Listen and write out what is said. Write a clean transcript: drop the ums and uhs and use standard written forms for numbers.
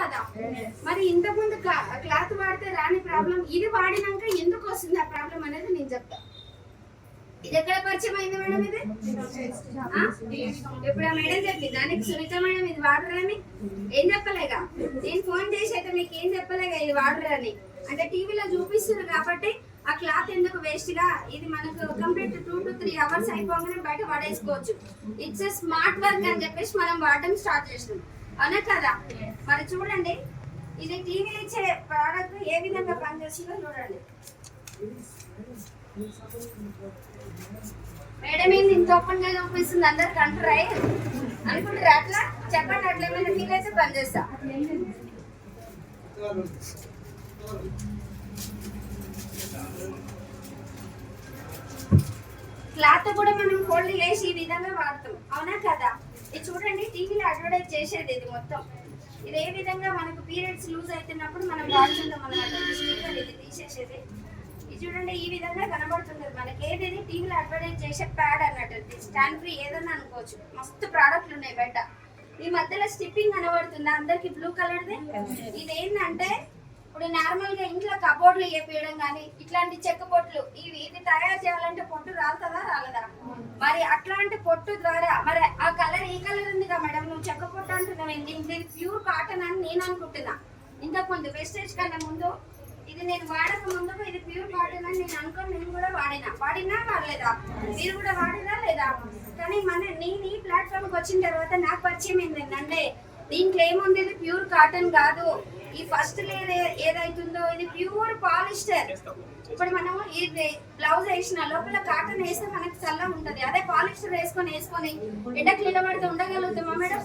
కదా. మరి ఇంత ముందు క్లాత్ వాడితే రాని ప్రాబ్లం ఇది వాడినాక ఎందుకు వస్తుంది ఆ ప్రాబ్లం అనేది నేను చెప్తా. ఇది ఎక్కడ పరిచయం అయింది మేడం? ఇది ఇప్పుడు ఆ మేడం చెప్పింది దానికి సునీత మేడం ఇది వాడరని ఏం చెప్పలేగా. నేను ఫోన్ చేసి అయితే మీకు ఏం చెప్పలేగా ఇది వాడరని. అంటే టీవీలో చూపిస్తుంది కాబట్టి ఆ క్లాత్ ఎందుకు వేస్ట్ గా, ఇది మనకు కంప్లీట్ 2 to 3 hours అయిపోగానే బయట పడేసుకోవచ్చు. ఇట్స్ స్మార్ట్ వర్క్ అని చెప్పేసి మనం వాడడం స్టార్ట్ చేస్తున్నాం, అవునా కదా. మరి చూడండి ఇది టీవీ ఇచ్చే ప్రోడక్ట్ ఏ విధంగా పనిచేస్తుందో చూడండి. మేడం ఏంది ఇంత ఓపెన్ గా చూపిస్తుంది, అందరికి అంటారా అనుకుంటారా? అట్లా చెప్పండి, అట్లా ఏమైనా ఫీల్ అయితే పని చేస్తా. క్లాత్ కూడా మనం ఫోల్డ్ చేసి ఈ విధంగా వాడతాం, అవునా కదా. ఇది చూడండి టీవీలో అడ్వర్టైజ్ చేసేది ఇది మొత్తం. ఇది ఏ విధంగా మనకు పీరియడ్స్ లూజ్ అవుతున్నప్పుడు మనం వాడుతుంటాం అన్నమాట. ఇది తీసేసేది ఇది చూడండి ఈ విధంగా కనబడుతుంది మనకి. ఏది టీవీలో అడ్వర్టైజ్ చేసే ప్యాడ్ అన్నట్టు, స్టాండ్ ఫ్రీ ఏదన్నా అనుకోవచ్చు. మస్తు ప్రోడక్ట్లు ఉన్నాయి బయట. ఈ మధ్యలో స్టిప్పింగ్ కనబడుతుంది అందరికి బ్లూ కలర్ది. ఇది ఏంటంటే ఇప్పుడు నార్మల్ గా ఇంట్లో కబోర్డ్లు వేపియడం కానీ ఇట్లాంటి చెక్క పొట్లు ఇది తయారు చేయాలంటే పొట్టు రాలుతుందా రాలదా? మరి అట్లాంటి పొట్టు ద్వారా మరి ఆ కలర్ ఈ కలర్ ఉంది కదా మేడం, నువ్వు చెక్క పొట్టు అంటున్నావు ఏంటి? ఇది ప్యూర్ కాటన్ అని నేను అనుకుంటున్నా. ఇంతకు ముందు వెస్టేజ్ కన్నా ముందు ఇది నేను వాడక ముందు ఇది ప్యూర్ కాటన్ అని నేను అనుకుని నేను కూడా వాడినా వాడలేదా? మీరు కూడా వాడినా లేదా? కానీ నేను ఈ ప్లాట్ఫామ్కి వచ్చిన తర్వాత నాకు పరిచయం ఏంటంటే దీంట్లో ఏముంది, ఇది ప్యూర్ కాటన్ కాదు. ఈ ఫస్ట్ లేయర్ ఏదైతుందో ఇది ప్యూర్ పాలిస్టర్. ఇప్పుడు మనం ఇది బ్లౌజ్ వేసిన లోపల కాటన్ వేస్తే మనకి చల్లగా ఉంటది. అదే పాలిస్టర్ వేసుకొని ఎండకు నిలబడితే ఉండగలుగుతామా మేడం?